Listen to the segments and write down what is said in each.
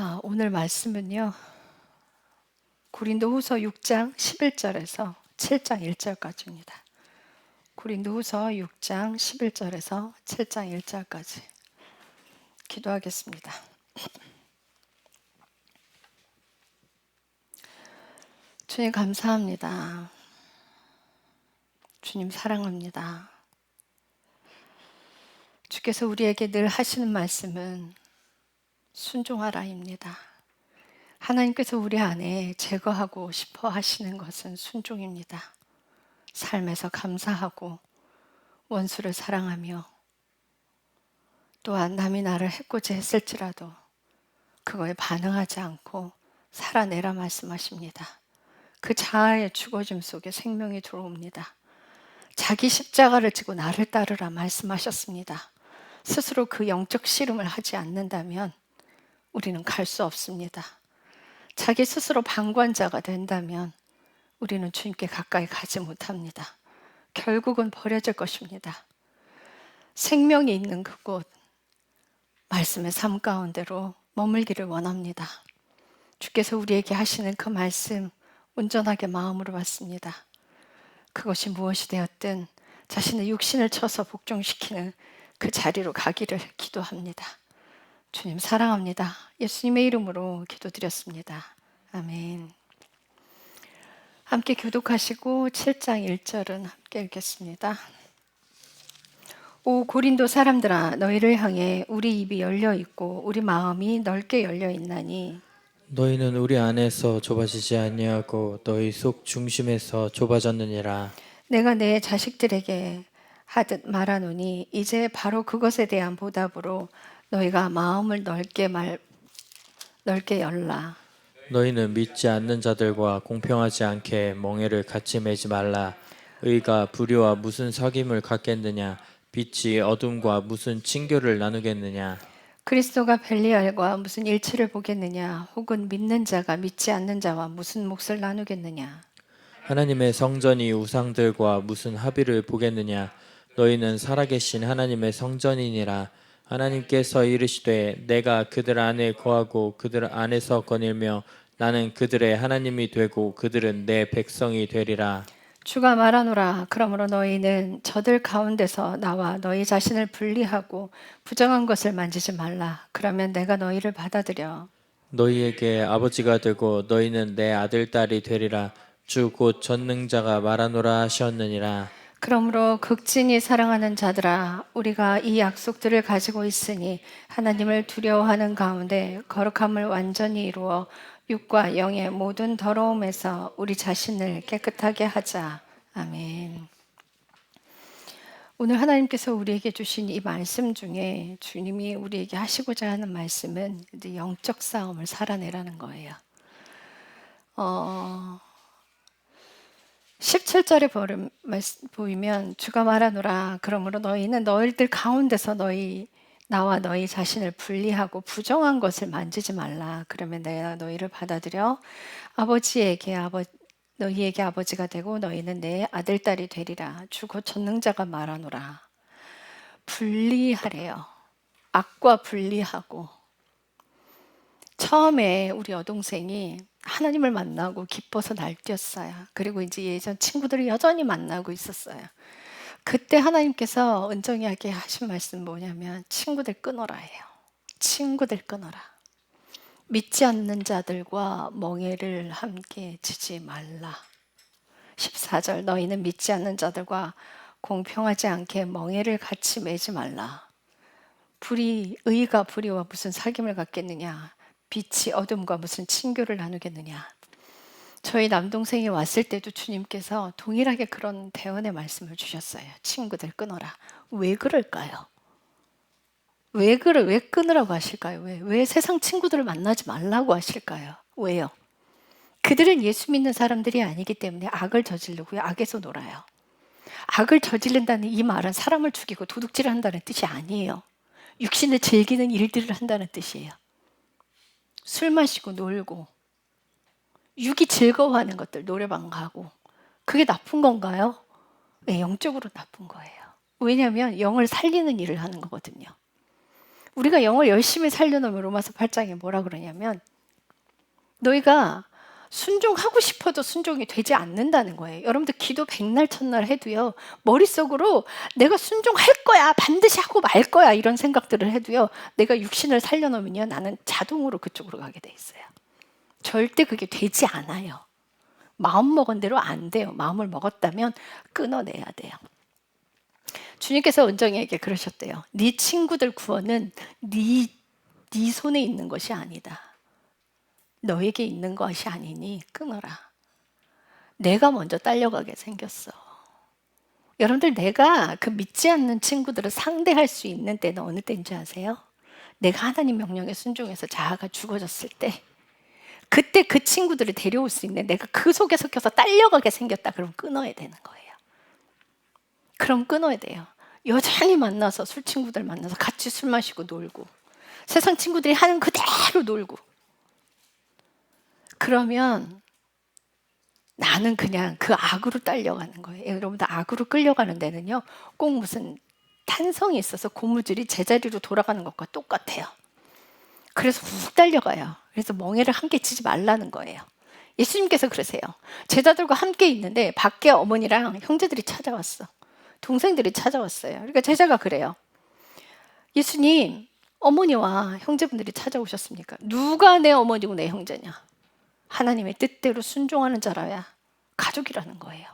자, 오늘 말씀은요. 고린도후서 6장 11절에서 7장 1절까지입니다. 고린도후서 6장 11절에서 7장 1절까지 기도하겠습니다. 주님 감사합니다. 주님 사랑합니다. 주께서 우리에게 늘 하시는 말씀은 순종하라입니다. 하나님께서 우리 안에 제거하고 싶어 하시는 것은 순종입니다. 삶에서 감사하고 원수를 사랑하며 또한 남이 나를 해코지 했을지라도 그거에 반응하지 않고 살아내라 말씀하십니다. 그 자아의 죽어짐 속에 생명이 들어옵니다. 자기 십자가를 지고 나를 따르라 말씀하셨습니다. 스스로 그 영적 씨름을 하지 않는다면 우리는 갈 수 없습니다. 자기 스스로 방관자가 된다면 우리는 주님께 가까이 가지 못합니다. 결국은 버려질 것입니다. 생명이 있는 그곳, 말씀의 삶 가운데로 머물기를 원합니다. 주께서 우리에게 하시는 그 말씀 온전하게 마음으로 받습니다. 그것이 무엇이 되었든 자신의 육신을 쳐서 복종시키는 그 자리로 가기를 기도합니다. 주님 사랑합니다. 예수님의 이름으로 기도드렸습니다. 아멘. 함께 교독하시고 7장 1절은 함께 읽겠습니다. 오 고린도 사람들아, 너희를 향해 우리 입이 열려 있고 우리 마음이 넓게 열려 있나니 너희는 우리 안에서 좁아지지 아니하고 너희 속 중심에서 좁아졌느니라. 내가 내 자식들에게 하듯 말하노니 이제 바로 그것에 대한 보답으로 너희가 마음을 넓게 열라. 너희는 믿지 않는 자들과 공평하지 않게 멍에를 같이 매지 말라. 의가 불의와 무슨 사귐을 갖겠느냐? 빛이 어둠과 무슨 친교를 나누겠느냐? 그리스도가 벨리알과 무슨 일치를 보겠느냐? 혹은 믿는 자가 믿지 않는 자와 무슨 몫을 나누겠느냐? 하나님의 성전이 우상들과 무슨 합의를 보겠느냐? 너희는 살아계신 하나님의 성전이니라. 하나님께서 이르시되 내가 그들 안에 거하고 그들 안에서 거닐며 나는 그들의 하나님이 되고 그들은 내 백성이 되리라. 주가 말하노라. 그러므로 너희는 저들 가운데서 나와 너희 자신을 분리하고 부정한 것을 만지지 말라. 그러면 내가 너희를 받아들여 너희에게 아버지가 되고 너희는 내 아들 딸이 되리라. 주 곧 전능자가 말하노라 하셨느니라. 그러므로 극진히 사랑하는 자들아, 우리가 이 약속들을 가지고 있으니 하나님을 두려워하는 가운데 거룩함을 완전히 이루어 육과 영의 모든 더러움에서 우리 자신을 깨끗하게 하자. 아멘. 오늘 하나님께서 우리에게 주신 이 말씀 중에 주님이 우리에게 하시고자 하는 말씀은 이제 영적 싸움을 살아내라는 거예요. 17절에 보이면 주가 말하노라. 그러므로 너희는 너희들 가운데서 나와 너희 자신을 분리하고 부정한 것을 만지지 말라. 그러면 내가 너희를 받아들여 너희에게 아버지가 되고 너희는 내 아들 딸이 되리라. 주 곧 전능자가 말하노라. 분리하래요. 악과 분리하고. 처음에 우리 여동생이 하나님을 만나고 기뻐서 날뛰었어요. 그리고 이제 예전 친구들을 여전히 만나고 있었어요. 그때 하나님께서 은정이에게 하신 말씀 뭐냐면 친구들 끊어라예요. 친구들 끊어라. 믿지 않는 자들과 멍에를 함께 지지 말라. 14절 너희는 믿지 않는 자들과 공평하지 않게 멍에를 같이 매지 말라. 의가 불의와 무슨 사귐을 갖겠느냐? 빛이 어둠과 무슨 친교를 나누겠느냐? 저희 남동생이 왔을 때도 주님께서 동일하게 그런 대언의 말씀을 주셨어요. 친구들 끊어라. 왜 그럴까요? 왜 끊으라고 하실까요? 왜 세상 친구들을 만나지 말라고 하실까요? 왜요? 그들은 예수 믿는 사람들이 아니기 때문에 악을 저지르고요. 악에서 놀아요. 악을 저지른다는 이 말은 사람을 죽이고 도둑질을 한다는 뜻이 아니에요. 육신을 즐기는 일들을 한다는 뜻이에요. 술 마시고 놀고 육이 즐거워하는 것들, 노래방 가고 그게 나쁜 건가요? 네, 영적으로 나쁜 거예요. 왜냐하면 영을 살리는 일을 하는 거거든요. 우리가 영을 열심히 살려놓으면 로마서 8장에 뭐라 그러냐면 너희가 순종하고 싶어도 순종이 되지 않는다는 거예요. 여러분들 기도 백날 첫날 해도요, 머릿속으로 내가 순종할 거야, 반드시 하고 말 거야, 이런 생각들을 해도요, 내가 육신을 살려놓으면요, 나는 자동으로 그쪽으로 가게 돼 있어요. 절대 그게 되지 않아요. 마음 먹은 대로 안 돼요. 마음을 먹었다면 끊어내야 돼요. 주님께서 은정이에게 그러셨대요. 네 친구들 구원은 네 손에 있는 것이 아니다. 너에게 있는 것이 아니니 끊어라. 내가 먼저 딸려가게 생겼어. 여러분들, 내가 그 믿지 않는 친구들을 상대할 수 있는 때는 어느 때인지 아세요? 내가 하나님 명령에 순종해서 자아가 죽어졌을 때, 그때 그 친구들을 데려올 수 있는, 내가 그 속에 섞여서 딸려가게 생겼다. 그럼 끊어야 되는 거예요. 그럼 끊어야 돼요. 여전히 만나서, 술 친구들 만나서 같이 술 마시고 놀고, 세상 친구들이 하는 그대로 놀고, 그러면 나는 그냥 그 악으로 딸려가는 거예요. 여러분들, 악으로 끌려가는 데는요, 꼭 무슨 탄성이 있어서 고무줄이 제자리로 돌아가는 것과 똑같아요. 그래서 훅 달려가요. 그래서 멍해를 함께 치지 말라는 거예요. 예수님께서 그러세요. 제자들과 함께 있는데 밖에 어머니랑 형제들이 찾아왔어. 동생들이 찾아왔어요. 그러니까 제자가 그래요. 예수님, 어머니와 형제분들이 찾아오셨습니까? 누가 내 어머니고 내 형제냐? 하나님의 뜻대로 순종하는 자라야 가족이라는 거예요.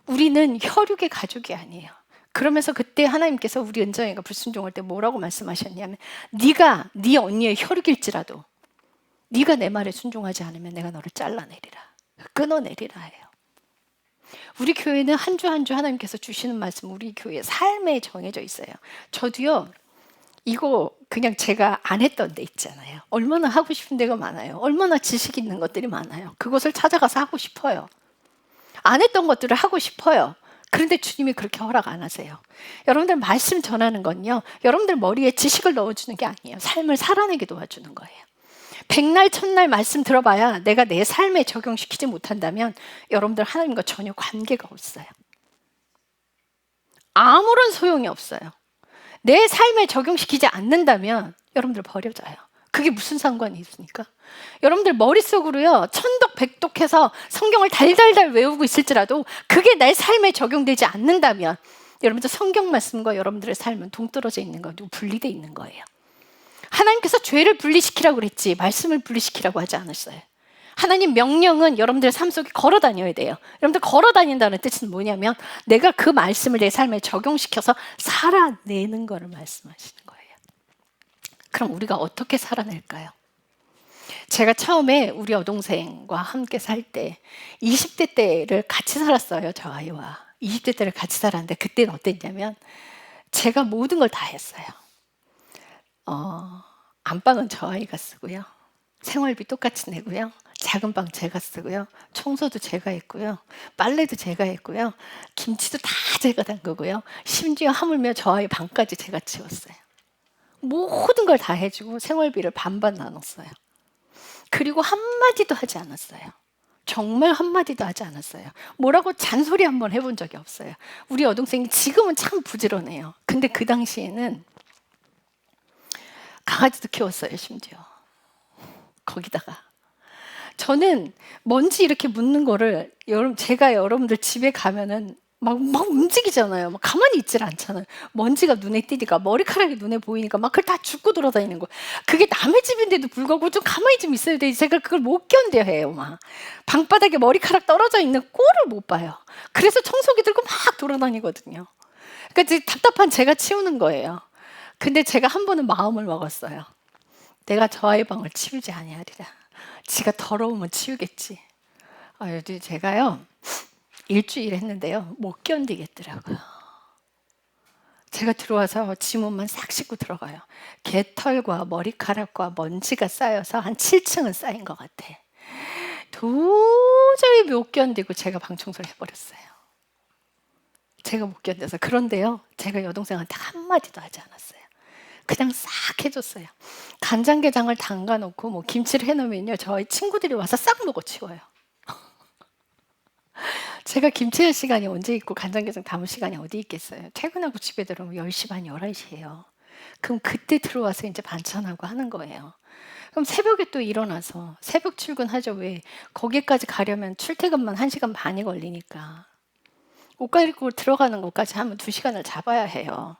우리는 혈육의 가족이 아니에요. 그러면서 그때 하나님께서 우리 은정이가 불순종할 때 뭐라고 말씀하셨냐면, 네가 네 언니의 혈육일지라도 네가 내 말에 순종하지 않으면 내가 너를 잘라내리라, 끊어내리라 해요. 우리 교회는 한 주 한 주 하나님께서 주시는 말씀, 우리 교회 삶에 정해져 있어요. 저도요, 이거 그냥 제가 안 했던 데 있잖아요. 얼마나 하고 싶은 데가 많아요. 얼마나 지식 있는 것들이 많아요. 그것을 찾아가서 하고 싶어요. 안 했던 것들을 하고 싶어요. 그런데 주님이 그렇게 허락 안 하세요. 여러분들, 말씀 전하는 건요, 여러분들 머리에 지식을 넣어주는 게 아니에요. 삶을 살아내게 도와주는 거예요. 백날 첫날 말씀 들어봐야 내가 내 삶에 적용시키지 못한다면 여러분들 하나님과 전혀 관계가 없어요. 아무런 소용이 없어요. 내 삶에 적용시키지 않는다면 여러분들 버려져요. 그게 무슨 상관이 있습니까? 여러분들 머릿속으로요, 천독백독해서 성경을 달달달 외우고 있을지라도 그게 내 삶에 적용되지 않는다면 여러분들 성경 말씀과 여러분들의 삶은 동떨어져 있는 거고 분리되어 있는 거예요. 하나님께서 죄를 분리시키라고 그랬지 말씀을 분리시키라고 하지 않았어요. 하나님 명령은 여러분들의 삶 속에 걸어 다녀야 돼요. 여러분들, 걸어 다닌다는 뜻은 뭐냐면 내가 그 말씀을 내 삶에 적용시켜서 살아내는 거를 말씀하시는 거예요. 그럼 우리가 어떻게 살아낼까요? 제가 처음에 우리 여동생과 함께 살 때 20대 때를 같이 살았어요. 저 아이와 20대 때를 같이 살았는데 그때는 어땠냐면 제가 모든 걸 다 했어요. 안방은 저 아이가 쓰고요. 생활비 똑같이 내고요. 작은 방 제가 쓰고요. 청소도 제가 했고요. 빨래도 제가 했고요. 김치도 다 제가 담그고요. 심지어 하물며 저 아이 방까지 제가 치웠어요. 모든 걸 다 해주고 생활비를 반반 나눴어요. 그리고 한마디도 하지 않았어요. 정말 한마디도 하지 않았어요. 뭐라고 잔소리 한번 해본 적이 없어요. 우리 여동생이 지금은 참 부지런해요. 근데 그 당시에는 강아지도 키웠어요, 심지어. 거기다가 저는 먼지 이렇게 묻는 거를 제가 여러분들 집에 가면은 막 움직이잖아요. 막 가만히 있질 않잖아요. 먼지가 눈에 띄니까, 머리카락이 눈에 보이니까 막 그걸 다 줍고 돌아다니는 거예요. 그게 남의 집인데도 불구하고 좀 가만히 좀 있어야 돼. 제가 그걸 못 견뎌해요. 막 방바닥에 머리카락 떨어져 있는 꼴을 못 봐요. 그래서 청소기 들고 막 돌아다니거든요. 그러니까 답답한 제가 치우는 거예요. 근데 제가 한 번은 마음을 먹었어요. 내가 저 아이 방을 치우지 아니하리라. 지가 더러우면 치우겠지. 요즘 제가요, 일주일 했는데요, 못 견디겠더라고요. 제가 들어와서 지 몸만 싹 씻고 들어가요. 개털과 머리카락과 먼지가 쌓여서 한 7층은 쌓인 것 같아. 도저히 못 견디고 제가 방 청소를 해버렸어요. 제가 못 견뎌서. 그런데요, 제가 여동생한테 한마디도 하지 않았어요. 그냥 싹 해줬어요. 간장게장을 담가놓고 뭐 김치를 해놓으면요, 저희 친구들이 와서 싹 먹어치워요. 제가 김치 할 시간이 언제 있고 간장게장 담을 시간이 어디 있겠어요. 퇴근하고 집에 들어오면 10시 반, 11시예요. 그럼 그때 들어와서 이제 반찬하고 하는 거예요. 그럼 새벽에 또 일어나서 새벽 출근하죠. 왜? 거기까지 가려면 출퇴근만 1시간 반이 걸리니까. 옷 갈아입고 들어가는 것까지 하면 2시간을 잡아야 해요.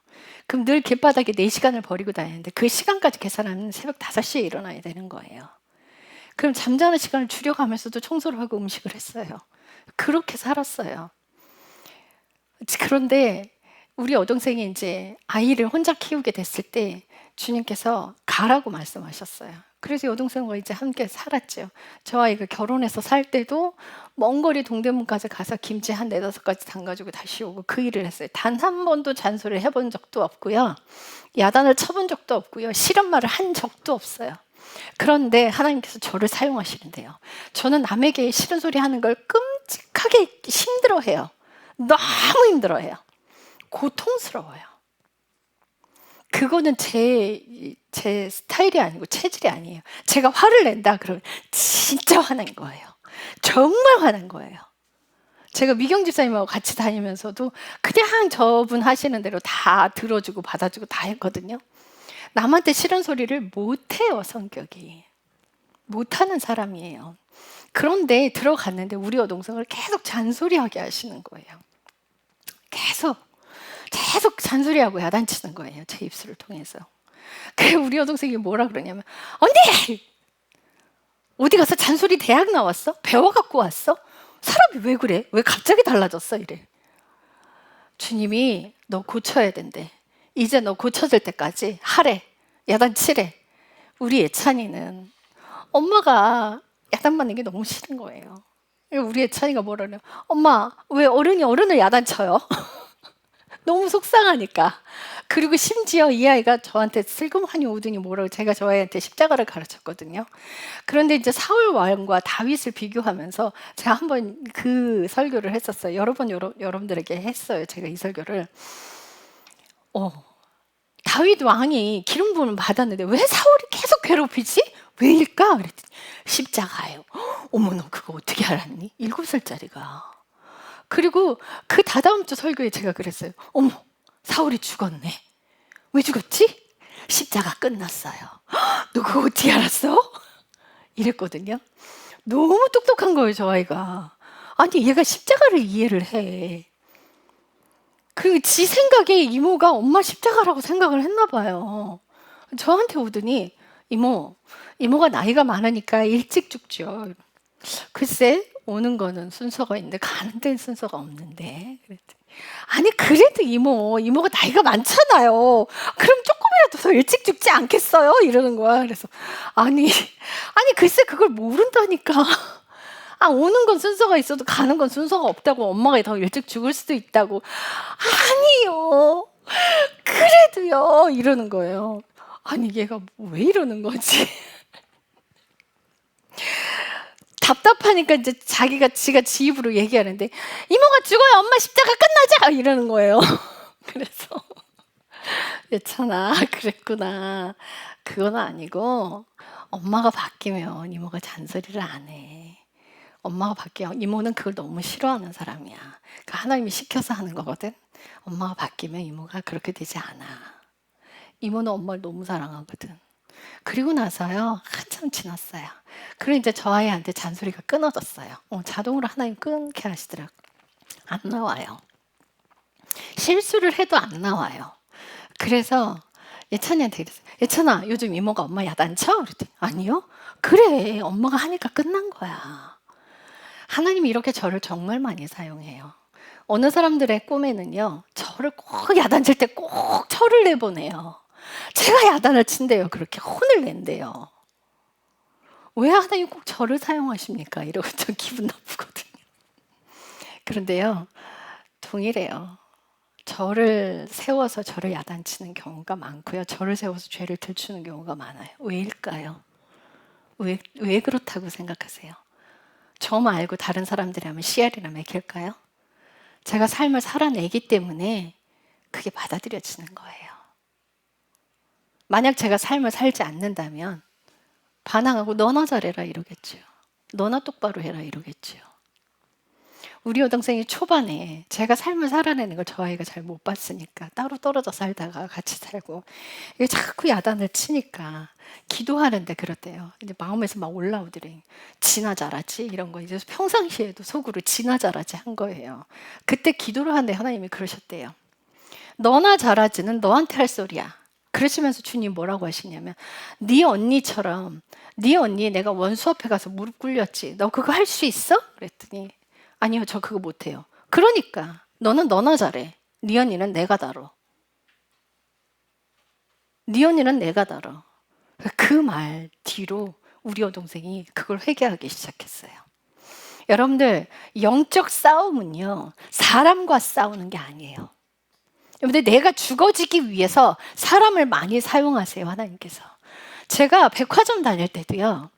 그럼 늘 길바닥에 4시간을 버리고 다니는데 그 시간까지 계산하면 새벽 5시에 일어나야 되는 거예요. 그럼 잠자는 시간을 줄여가면서도 청소를 하고 음식을 했어요. 그렇게 살았어요. 그런데 우리 여동생이 이제 아이를 혼자 키우게 됐을 때 주님께서 가라고 말씀하셨어요. 그래서 여동생과 이제 함께 살았죠. 저 아이가 결혼해서 살 때도 먼 거리 동대문까지 가서 김치 한 4-5가지 담가지고 다시 오고 그 일을 했어요. 단 한 번도 잔소리를 해본 적도 없고요. 야단을 쳐본 적도 없고요. 싫은 말을 한 적도 없어요. 그런데 하나님께서 저를 사용하시는데요. 저는 남에게 싫은 소리 하는 걸 끔찍하게 힘들어해요. 너무 힘들어해요. 고통스러워요. 그거는 제 스타일이 아니고 체질이 아니에요. 제가 화를 낸다 그러면 진짜 화난 거예요. 정말 화난 거예요. 제가 미경 집사님하고 같이 다니면서도 그냥 저분 하시는 대로 다 들어주고 받아주고 다 했거든요. 남한테 싫은 소리를 못해요. 성격이. 못하는 사람이에요. 그런데 들어갔는데 우리 여동생을 계속 잔소리하게 하시는 거예요. 계속 잔소리하고 야단치는 거예요. 제 입술을 통해서. 그래 우리 여동생이 뭐라 그러냐면 언니! 어디 가서 잔소리 대학 나왔어? 배워갖고 왔어? 사람이 왜 그래? 왜 갑자기 달라졌어? 이래. 주님이 너 고쳐야 된대. 이제 너 고쳐질 때까지 하래. 야단치래. 우리 예찬이는 엄마가 야단맞는 게 너무 싫은 거예요. 우리 예찬이가 뭐라 그래요? 엄마 왜 어른이 어른을 야단쳐요? 너무 속상하니까. 그리고 심지어 이 아이가 저한테 슬그머니 우더니 뭐라고 제가 저 아이한테 십자가를 가르쳤거든요. 그런데 이제 사울 왕과 다윗을 비교하면서 제가 한번 그 설교를 했었어요. 여러 번 여러분들에게 했어요. 제가 이 설교를. 다윗 왕이 기름 부음을 받았는데 왜 사울이 계속 괴롭히지? 왜일까? 그랬더니 십자가예요. 어머 너 그거 어떻게 알았니? 7살짜리가. 그리고 그 다다음 주 설교에 제가 그랬어요. 어머, 사울이 죽었네. 왜 죽었지? 십자가 끝났어요. 너 그거 어떻게 알았어? 이랬거든요. 너무 똑똑한 거예요, 저 아이가. 아니, 얘가 십자가를 이해를 해. 그리고 지 생각에 이모가 엄마 십자가라고 생각을 했나 봐요. 저한테 오더니 이모가 나이가 많으니까 일찍 죽죠. 글쎄 오는 거는 순서가 있는데 가는 데는 순서가 없는데 그랬더니 아니 그래도 이모가 나이가 많잖아요. 그럼 조금이라도 더 일찍 죽지 않겠어요? 이러는 거야. 그래서 아니 글쎄 그걸 모른다니까. 오는 건 순서가 있어도 가는 건 순서가 없다고. 엄마가 더 일찍 죽을 수도 있다고. 아니요 그래도요 이러는 거예요. 아니 얘가 왜 이러는 거지? 답답하니까 이제 지가 지 입으로 얘기하는데 이모가 죽어야 엄마 십자가 끝나자 이러는 거예요. 그래서 예찬아 그랬구나. 그건 아니고 엄마가 바뀌면 이모가 잔소리를 안 해. 엄마가 바뀌면 이모는 그걸 너무 싫어하는 사람이야. 그러니까 하나님이 시켜서 하는 거거든. 엄마가 바뀌면 이모가 그렇게 되지 않아. 이모는 엄마를 너무 사랑하거든. 그리고 나서요 한참 지났어요. 그리고 이제 저 아이한테 잔소리가 끊어졌어요. 자동으로 하나님 끊게 하시더라고. 안 나와요. 실수를 해도 안 나와요. 그래서 예찬이한테 그랬어요. 예찬아 요즘 이모가 엄마 야단쳐? 그랬더니 아니요. 그래 엄마가 하니까 끝난 거야. 하나님이 이렇게 저를 정말 많이 사용해요. 어느 사람들의 꿈에는요 저를 꼭 야단칠 때 꼭 저를 내보내요. 제가 야단을 친대요. 그렇게 혼을 낸대요. 왜 하나님 꼭 저를 사용하십니까? 이러고 좀 기분 나쁘거든요. 그런데요 동일해요. 저를 세워서 저를 야단치는 경우가 많고요. 저를 세워서 죄를 들추는 경우가 많아요. 왜일까요? 왜 그렇다고 생각하세요? 저 말고 다른 사람들이 하면 씨알이나 먹힐까요? 제가 삶을 살아내기 때문에 그게 받아들여지는 거예요. 만약 제가 삶을 살지 않는다면 반항하고 너나 잘해라 이러겠죠. 너나 똑바로 해라 이러겠죠. 우리 여동생이 초반에 제가 삶을 살아내는 걸 저 아이가 잘 못 봤으니까 따로 떨어져 살다가 같이 살고 이게 자꾸 야단을 치니까 기도하는데 그렇대요. 이제 마음에서 막 올라오더래. 지나 잘하지 이런 거 이제 평상시에도 속으로 지나 잘하지 한 거예요. 그때 기도를 하는데 하나님이 그러셨대요. 너나 잘하지는 너한테 할 소리야. 그러시면서 주님 뭐라고 하시냐면 네 언니처럼 네 언니 내가 원수 앞에 가서 무릎 꿇렸지. 너 그거 할 수 있어? 그랬더니 아니요, 저 그거 못해요. 그러니까 너는 너나 잘해. 네 언니는 내가 다뤄. 네 언니는 내가 다뤄. 그 말 뒤로 우리 여동생이 그걸 회개하기 시작했어요. 여러분들 영적 싸움은요 사람과 싸우는 게 아니에요. 여러분들 내가 죽어지기 위해서 사람을 많이 사용하세요. 하나님께서. 제가 백화점 다닐 때도요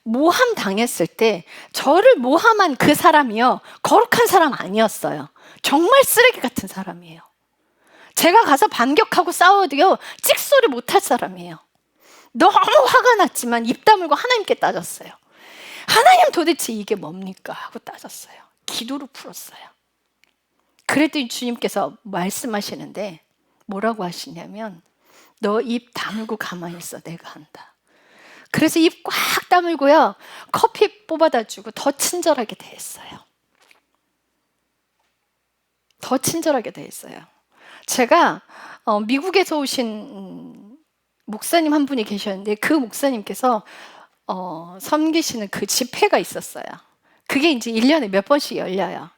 모함 당했을 때 저를 모함한 그 사람이요 거룩한 사람 아니었어요. 정말 쓰레기 같은 사람이에요. 제가 가서 반격하고 싸워도요 찍소리 못할 사람이에요. 너무 화가 났지만 입 다물고 하나님께 따졌어요. 하나님 도대체 이게 뭡니까? 하고 따졌어요. 기도로 풀었어요. 그랬더니 주님께서 말씀하시는데 뭐라고 하시냐면 너 입 다물고 가만히 있어. 내가 한다. 그래서 입 꽉 다물고요 커피 뽑아다 주고 더 친절하게 대했어요. 더 친절하게 대했어요. 제가 미국에서 오신 목사님 한 분이 계셨는데 그 목사님께서 섬기시는 그 집회가 있었어요. 그게 이제 1년에 몇 번씩 열려요.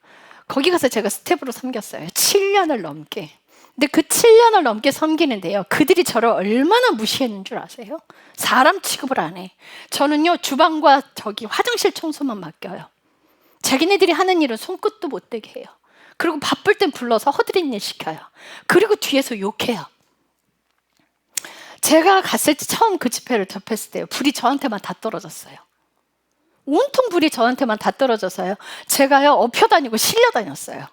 거기 가서 제가 스텝으로 섬겼어요. 7년을 넘게. 근데 그 7년을 넘게 섬기는데요. 그들이 저를 얼마나 무시했는 줄 아세요? 사람 취급을 안 해. 저는요, 주방과 저기 화장실 청소만 맡겨요. 자기네들이 하는 일은 손끝도 못 대게 해요. 그리고 바쁠 땐 불러서 허드렛 일 시켜요. 그리고 뒤에서 욕해요. 제가 갔을 때 처음 그 집회를 접했을 때요. 불이 저한테만 다 떨어졌어요. 온통 불이 저한테만 다 떨어져서요. 제가요, 엎혀 다니고 실려 다녔어요.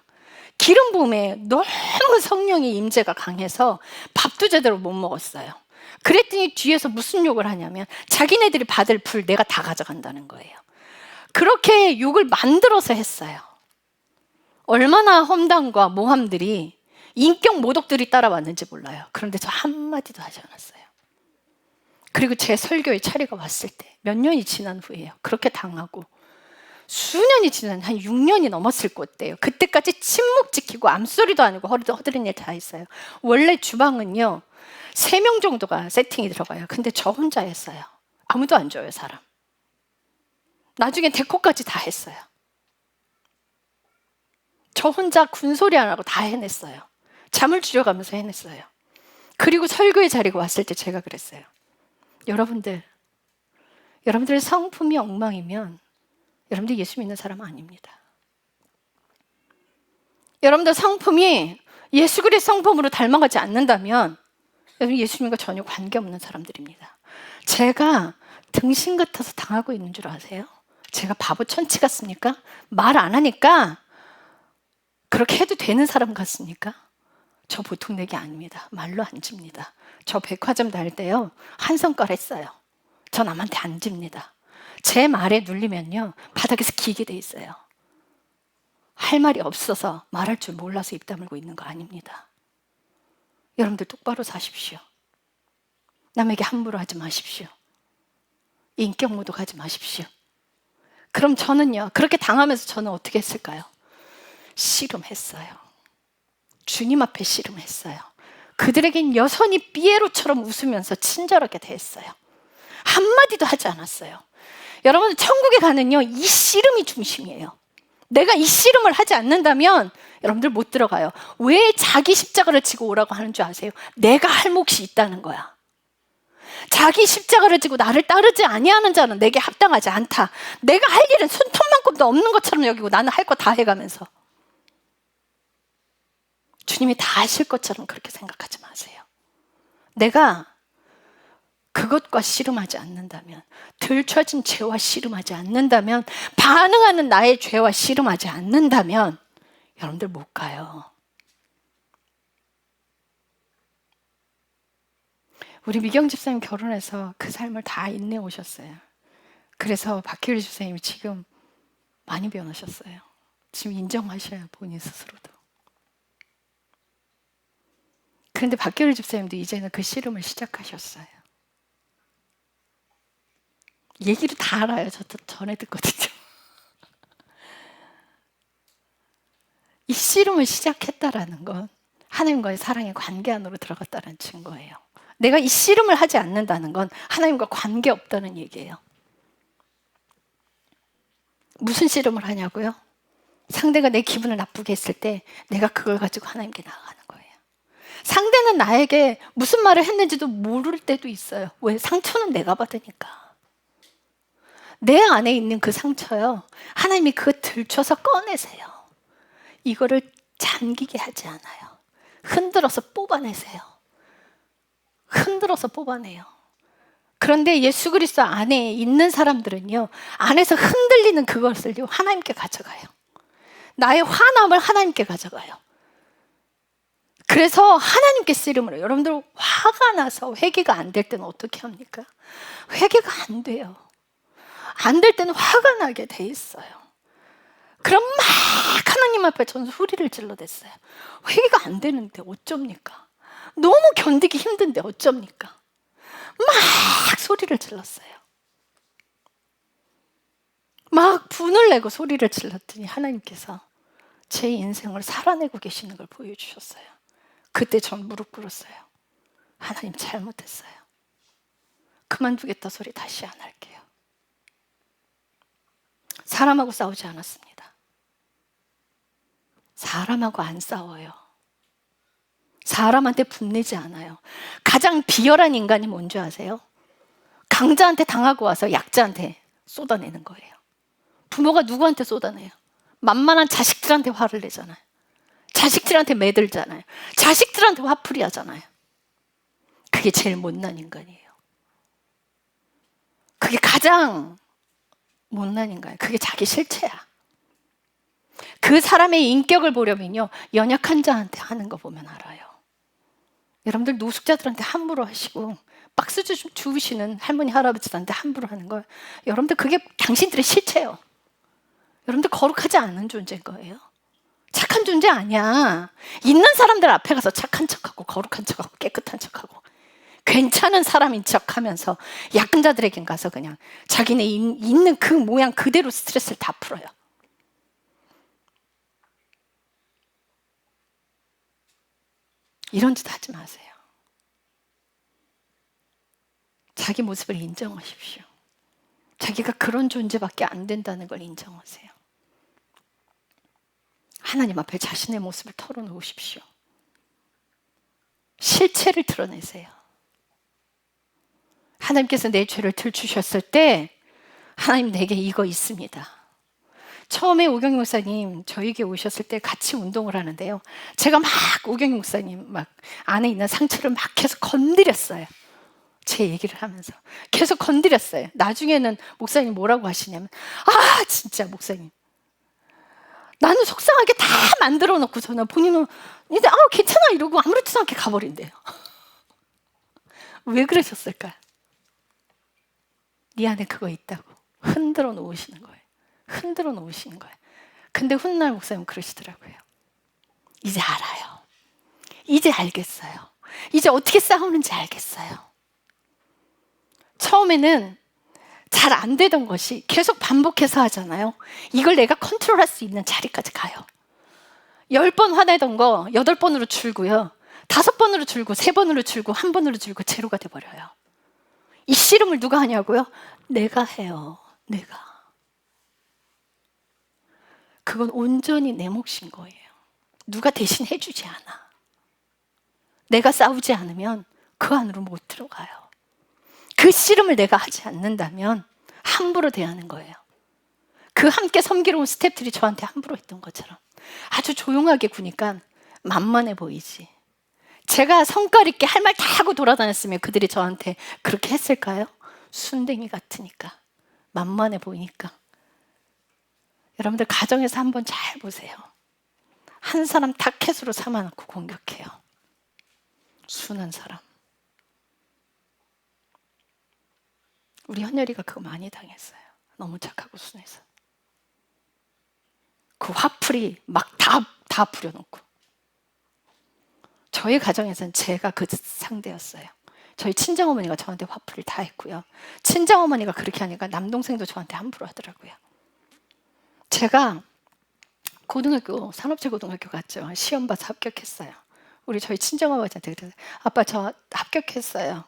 기름 부음에 너무 성령의 임재가 강해서 밥도 제대로 못 먹었어요. 그랬더니 뒤에서 무슨 욕을 하냐면 자기네들이 받을 불 내가 다 가져간다는 거예요. 그렇게 욕을 만들어서 했어요. 얼마나 험담과 모함들이 인격 모독들이 따라왔는지 몰라요. 그런데 저 한마디도 하지 않았어요. 그리고 제 설교의 차례가 왔을 때 몇 년이 지난 후에요. 그렇게 당하고 수년이 지난 한 6년이 넘었을 것때요. 그때까지 침묵 지키고 암소리도 아니고 허드렛 일 다 했어요. 원래 주방은요 3명 정도가 세팅이 들어가요. 근데 저 혼자 했어요. 아무도 안 줘요 사람. 나중에 데코까지 다 했어요. 저 혼자 군소리 안 하고 다 해냈어요. 잠을 줄여가면서 해냈어요. 그리고 설교의 자리가 왔을 때 제가 그랬어요. 여러분들의 성품이 엉망이면 여러분들 예수 믿는 사람 아닙니다. 여러분들 성품이 예수 그리스도 성품으로 닮아가지 않는다면 여러분 예수님과 전혀 관계없는 사람들입니다. 제가 등신 같아서 당하고 있는 줄 아세요? 제가 바보 천치 같습니까? 말 안 하니까 그렇게 해도 되는 사람 같습니까? 저 보통 내게 아닙니다. 말로 안 집니다. 저 백화점 다닐 때요 한 성깔 했어요. 저 남한테 안 집니다. 제 말에 눌리면요 바닥에서 기게 돼 있어요. 할 말이 없어서 말할 줄 몰라서 입 다물고 있는 거 아닙니다. 여러분들 똑바로 사십시오. 남에게 함부로 하지 마십시오. 인격 모독하지 마십시오. 그럼 저는요 그렇게 당하면서 저는 어떻게 했을까요? 씨름했어요. 주님 앞에 씨름했어요. 그들에겐 여전히 삐에로처럼 웃으면서 친절하게 대했어요. 한마디도 하지 않았어요. 여러분 천국에 가는요 이 씨름이 중심이에요. 내가 이 씨름을 하지 않는다면 여러분들 못 들어가요. 왜 자기 십자가를 지고 오라고 하는 줄 아세요? 내가 할 몫이 있다는 거야. 자기 십자가를 지고 나를 따르지 아니하는 자는 내게 합당하지 않다. 내가 할 일은 손톱만큼도 없는 것처럼 여기고 나는 할 거 다 해가면서 주님이 다 하실 것처럼 그렇게 생각하지 마세요. 내가 그것과 씨름하지 않는다면, 들춰진 죄와 씨름하지 않는다면, 반응하는 나의 죄와 씨름하지 않는다면 여러분들 못 가요. 우리 미경 집사님 결혼해서 그 삶을 다 인내해 오셨어요. 그래서 박희리 집사님이 지금 많이 변하셨어요. 지금 인정하셔요, 본인 스스로도. 그런데 박결 집사님도 이제는 그 씨름을 시작하셨어요. 얘기를 다 알아요. 저도 전에 듣거든요. 이 씨름을 시작했다라는 건 하나님과의 사랑의 관계 안으로 들어갔다는 증거예요. 내가 이 씨름을 하지 않는다는 건 하나님과 관계 없다는 얘기예요. 무슨 씨름을 하냐고요? 상대가 내 기분을 나쁘게 했을 때 내가 그걸 가지고 하나님께 나아가는 거예요. 상대는 나에게 무슨 말을 했는지도 모를 때도 있어요. 왜? 상처는 내가 받으니까. 내 안에 있는 그 상처요, 하나님이 그거 들춰서 꺼내세요. 이거를 잠기게 하지 않아요. 흔들어서 뽑아내세요. 흔들어서 뽑아내요. 그런데 예수 그리스도 안에 있는 사람들은요, 안에서 흔들리는 그것을요, 하나님께 가져가요. 나의 화남을 하나님께 가져가요. 그래서 하나님께 씨름을 해요. 여러분들 화가 나서 회개가 안 될 때는 어떻게 합니까? 회개가 안 돼요. 안 될 때는 화가 나게 돼 있어요. 그럼 막 하나님 앞에 저는 소리를 질러댔어요. 회개가 안 되는데 어쩝니까? 너무 견디기 힘든데 어쩝니까? 막 소리를 질렀어요. 막 분을 내고 소리를 질렀더니 하나님께서 제 인생을 살아내고 계시는 걸 보여주셨어요. 그때 전 무릎 꿇었어요. 하나님 잘못했어요. 그만두겠다 소리 다시 안 할게요. 사람하고 싸우지 않았습니다. 사람하고 안 싸워요. 사람한테 분내지 않아요. 가장 비열한 인간이 뭔지 아세요? 강자한테 당하고 와서 약자한테 쏟아내는 거예요. 부모가 누구한테 쏟아내요? 만만한 자식들한테 화를 내잖아요. 자식들한테 매들잖아요. 자식들한테 화풀이 하잖아요. 그게 제일 못난 인간이에요. 그게 가장 못난 인간이에요. 그게 자기 실체야. 그 사람의 인격을 보려면요, 연약한 자한테 하는 거 보면 알아요. 여러분들 노숙자들한테 함부로 하시고 박스 주우시는 할머니 할아버지들한테 함부로 하는 걸, 여러분들 그게 당신들의 실체예요. 여러분들 거룩하지 않은 존재인 거예요. 착한 존재 아니야. 있는 사람들 앞에 가서 착한 척하고 거룩한 척하고 깨끗한 척하고 괜찮은 사람인 척하면서 약자들에겐 가서 그냥 자기네 있는 그 모양 그대로 스트레스를 다 풀어요. 이런 짓 하지 마세요. 자기 모습을 인정하십시오. 자기가 그런 존재밖에 안 된다는 걸 인정하세요. 하나님 앞에 자신의 모습을 털어놓으십시오. 실체를 드러내세요. 하나님께서 내 죄를 들추셨을 때 하나님 내게 이거 있습니다. 처음에 오경희 목사님 저에게 오셨을 때 같이 운동을 하는데요, 제가 막 오경희 목사님 막 안에 있는 상처를 막 계속 건드렸어요. 제 얘기를 하면서 계속 건드렸어요. 나중에는 목사님 뭐라고 하시냐면, 아 진짜 목사님, 나는 속상하게 다 만들어 놓고 저는 본인은 이제 괜찮아 이러고 아무렇지도 않게 가버린대요. 왜 그러셨을까요? 네 안에 그거 있다고 흔들어 놓으시는 거예요. 흔들어 놓으시는 거예요. 근데 훗날 목사님 그러시더라고요. 이제 알아요. 이제 알겠어요. 이제 어떻게 싸우는지 알겠어요. 처음에는 잘 안 되던 것이 계속 반복해서 하잖아요. 이걸 내가 컨트롤할 수 있는 자리까지 가요. 10번 화내던 거 8번으로 줄고요. 5번으로 줄고 3번으로 줄고 1번으로 줄고 제로가 돼버려요. 이 씨름을 누가 하냐고요? 내가 해요. 내가. 그건 온전히 내 몫인 거예요. 누가 대신 해주지 않아. 내가 싸우지 않으면 그 안으로 못 들어가요. 그 씨름을 내가 하지 않는다면 함부로 대하는 거예요. 그 함께 섬기러 온 스태프들이 저한테 함부로 했던 것처럼 아주 조용하게 구니까 만만해 보이지. 제가 성깔 있게 할 말 다 하고 돌아다녔으면 그들이 저한테 그렇게 했을까요? 순댕이 같으니까, 만만해 보이니까. 여러분들 가정에서 한번 잘 보세요. 한 사람 타켓으로 삼아놓고 공격해요. 순한 사람. 우리 현열이가 그거 많이 당했어요. 너무 착하고 순해서. 그 화풀이 막 다 부려놓고. 저희 가정에서는 제가 그 상대였어요. 저희 친정어머니가 저한테 화풀이를 다 했고요. 친정어머니가 그렇게 하니까 남동생도 저한테 함부로 하더라고요. 제가 고등학교, 산업체고등학교 갔죠. 시험 봐서 합격했어요. 우리 저희 친정어머니한테 그랬어요. 아빠 저 합격했어요.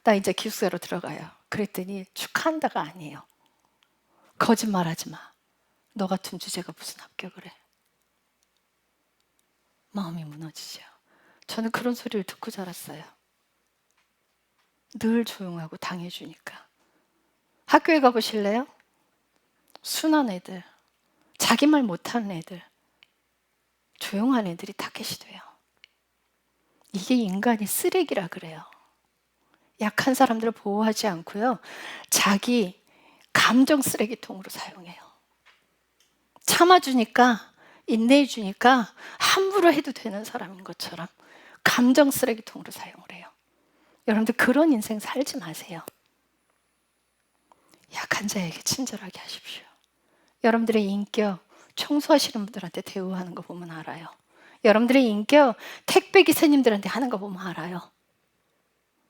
나 이제 기숙사로 들어가요. 그랬더니 축하한다가 아니에요. 거짓말하지 마. 너 같은 주제가 무슨 합격을 해. 마음이 무너지죠. 저는 그런 소리를 듣고 자랐어요. 늘 조용하고 당해주니까. 학교에 가보실래요? 순한 애들, 자기 말 못하는 애들, 조용한 애들이 타겟이 돼요. 이게 인간이 쓰레기라 그래요. 약한 사람들을 보호하지 않고요. 자기 감정 쓰레기통으로 사용해요. 참아주니까, 인내해주니까 함부로 해도 되는 사람인 것처럼 감정 쓰레기통으로 사용을 해요. 여러분들 그런 인생 살지 마세요. 약한 자에게 친절하게 하십시오. 여러분들의 인격, 청소하시는 분들한테 대우하는 거 보면 알아요. 여러분들의 인격, 택배 기사님들한테 하는 거 보면 알아요.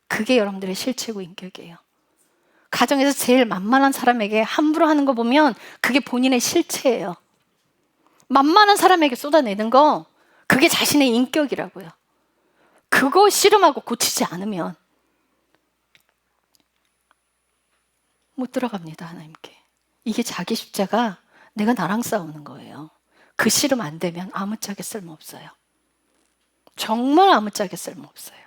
그게 여러분들의 실체고 인격이에요. 가정에서 제일 만만한 사람에게 함부로 하는 거 보면 그게 본인의 실체예요. 만만한 사람에게 쏟아내는 거, 그게 자신의 인격이라고요. 그거 씨름하고 고치지 않으면 못 들어갑니다, 하나님께. 이게 자기 십자가, 내가 나랑 싸우는 거예요. 그 씨름 안 되면 아무짝에 쓸모없어요. 정말 아무짝에 쓸모없어요.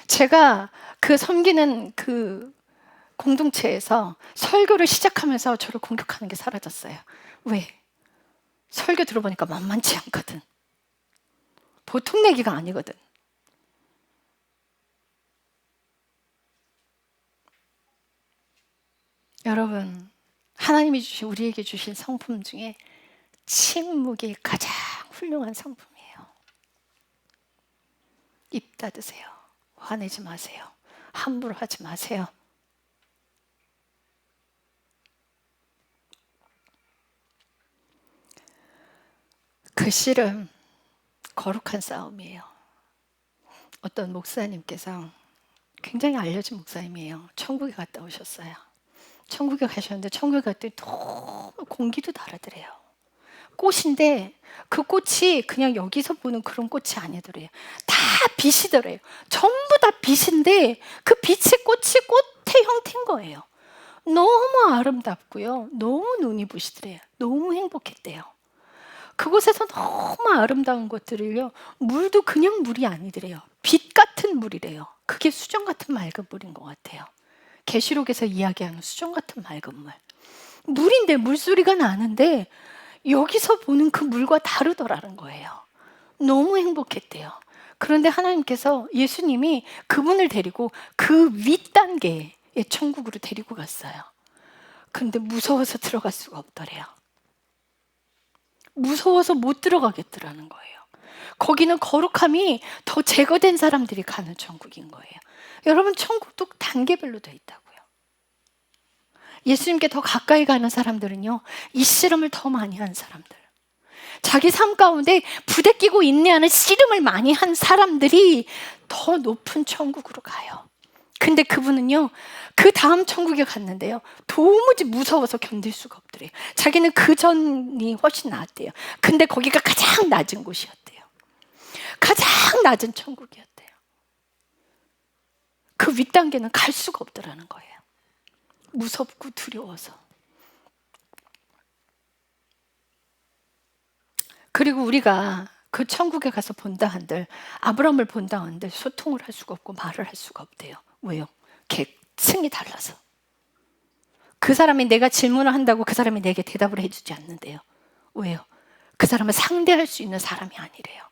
제가 그 섬기는 그 공동체에서 설교를 시작하면서 저를 공격하는 게 사라졌어요. 왜? 설교 들어보니까 만만치 않거든. 보통 내기가 아니거든. 여러분, 하나님이 주신, 우리에게 주신 성품 중에 침묵이 가장 훌륭한 성품이에요. 입 닫으세요. 화내지 마세요. 함부로 하지 마세요. 그 씨름 거룩한 싸움이에요. 어떤 목사님께서, 굉장히 알려진 목사님이에요. 천국에 갔다 오셨어요. 천국에 가셨는데 천국에 갔더니 너무 공기도 다르더래요. 꽃인데 그 꽃이 그냥 여기서 보는 그런 꽃이 아니더래요. 다 빛이더래요. 전부 다 빛인데 그 빛의 꽃이 꽃의 형태인 거예요. 너무 아름답고요. 너무 눈이 부시더래요. 너무 행복했대요. 그곳에서 너무 아름다운 것들을요, 물도 그냥 물이 아니더래요. 빛 같은 물이래요. 그게 수정 같은 맑은 물인 것 같아요. 계시록에서 이야기하는 수정 같은 맑은 물. 물인데 물소리가 나는데 여기서 보는 그 물과 다르더라는 거예요. 너무 행복했대요. 그런데 하나님께서, 예수님이 그분을 데리고 그 윗단계의 천국으로 데리고 갔어요. 근데 무서워서 들어갈 수가 없더래요. 무서워서 못 들어가겠더라는 거예요. 거기는 거룩함이 더 제거된 사람들이 가는 천국인 거예요. 여러분, 천국도 단계별로 돼 있다고요. 예수님께 더 가까이 가는 사람들은요, 이 씨름을 더 많이 한 사람들, 자기 삶 가운데 부대끼고 인내하는 씨름을 많이 한 사람들이 더 높은 천국으로 가요. 근데 그분은요, 그 다음 천국에 갔는데요, 도무지 무서워서 견딜 수가 없더래요. 자기는 그 전이 훨씬 나았대요. 근데 거기가 가장 낮은 곳이었대요. 가장 낮은 천국이었대요. 그 윗단계는 갈 수가 없더라는 거예요. 무섭고 두려워서. 그리고 우리가 그 천국에 가서 본다 한들, 아브라함을 본다 한들 소통을 할 수가 없고 말을 할 수가 없대요. 왜요? 계층이 달라서. 그 사람이 내가 질문을 한다고 그 사람이 내게 대답을 해주지 않는데요. 왜요? 그 사람을 상대할 수 있는 사람이 아니래요.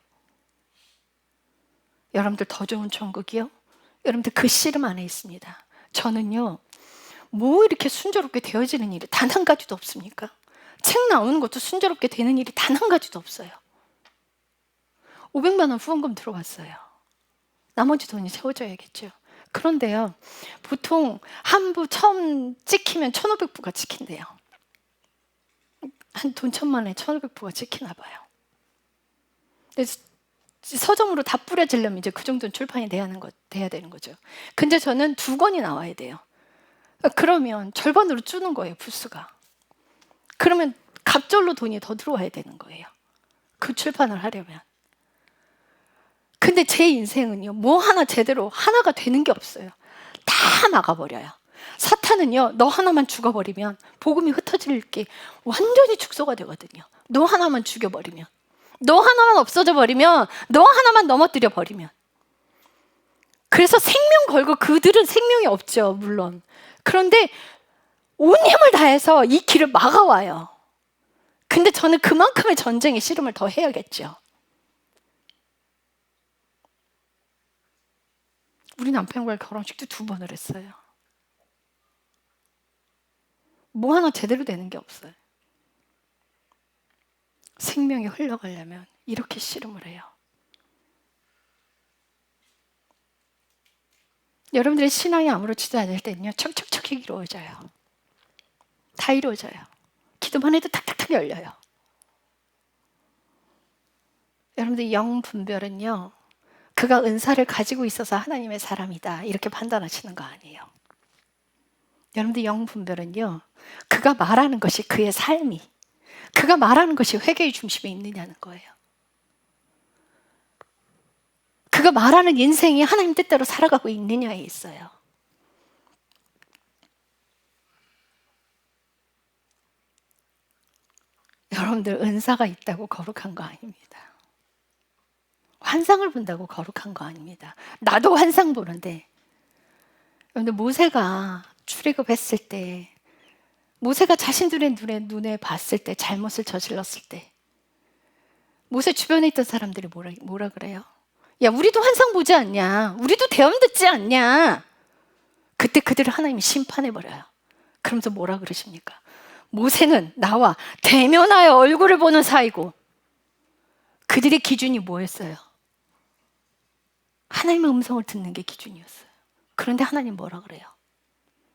여러분들 더 좋은 천국이요? 여러분들 그 씨름 안에 있습니다. 저는요, 뭐 이렇게 순조롭게 되어지는 일이 단 한 가지도 없습니까? 책 나오는 것도 순조롭게 되는 일이 단 한 가지도 없어요. 500만 원 후원금 들어왔어요. 나머지 돈이 채워져야겠죠. 그런데요, 보통 한 부 처음 찍히면 1,500부가 찍힌대요. 한 돈 1,000만 원에 1,500부가 찍히나 봐요. 그래서 서점으로 다 뿌려지려면 이제 그 정도는 출판이 돼야 되는 거죠. 근데 저는 2권이 나와야 돼요. 그러면 절반으로 줄는 거예요, 부수가. 그러면 갑절로 돈이 더 들어와야 되는 거예요. 그 출판을 하려면. 근데 제 인생은요, 뭐 하나 제대로 하나가 되는 게 없어요. 다 막아버려요. 사탄은요, 너 하나만 죽어버리면 복음이 흩어질 게 완전히 축소가 되거든요. 너 하나만 죽여버리면, 너 하나만 없어져 버리면, 너 하나만 넘어뜨려 버리면. 그래서 생명 걸고, 그들은 생명이 없죠, 물론. 그런데 온 힘을 다해서 이 길을 막아와요. 근데 저는 그만큼의 전쟁의 씨름을 더 해야겠죠. 우리 남편과의 결혼식도 2번을 했어요. 뭐 하나 제대로 되는 게 없어요. 생명이 흘러가려면 이렇게 씨름을 해요. 여러분들의 신앙이 아무렇지도 않을 때는요, 척척척 이루어져요. 다 이루어져요. 기도만 해도 탁탁탁 열려요. 여러분들 영 분별은요, 그가 은사를 가지고 있어서 하나님의 사람이다 이렇게 판단하시는 거 아니에요. 여러분들 영 분별은요, 그가 말하는 것이 그의 삶이, 그가 말하는 것이 회개의 중심에 있느냐는 거예요. 그가 말하는 인생이 하나님 뜻대로 살아가고 있느냐에 있어요. 여러분들 은사가 있다고 거룩한 거 아닙니다. 환상을 본다고 거룩한 거 아닙니다. 나도 환상 보는데, 여러분들 모세가 출애굽했을 때, 모세가 자신들의 눈에 봤을 때, 잘못을 저질렀을 때, 모세 주변에 있던 사람들이 뭐라 그래요? 야, 우리도 환상 보지 않냐? 우리도 대언 듣지 않냐? 그때 그들을 하나님이 심판해버려요. 그러면서 뭐라 그러십니까? 모세는 나와 대면하여 얼굴을 보는 사이고, 그들의 기준이 뭐였어요? 하나님의 음성을 듣는 게 기준이었어요. 그런데 하나님 뭐라 그래요?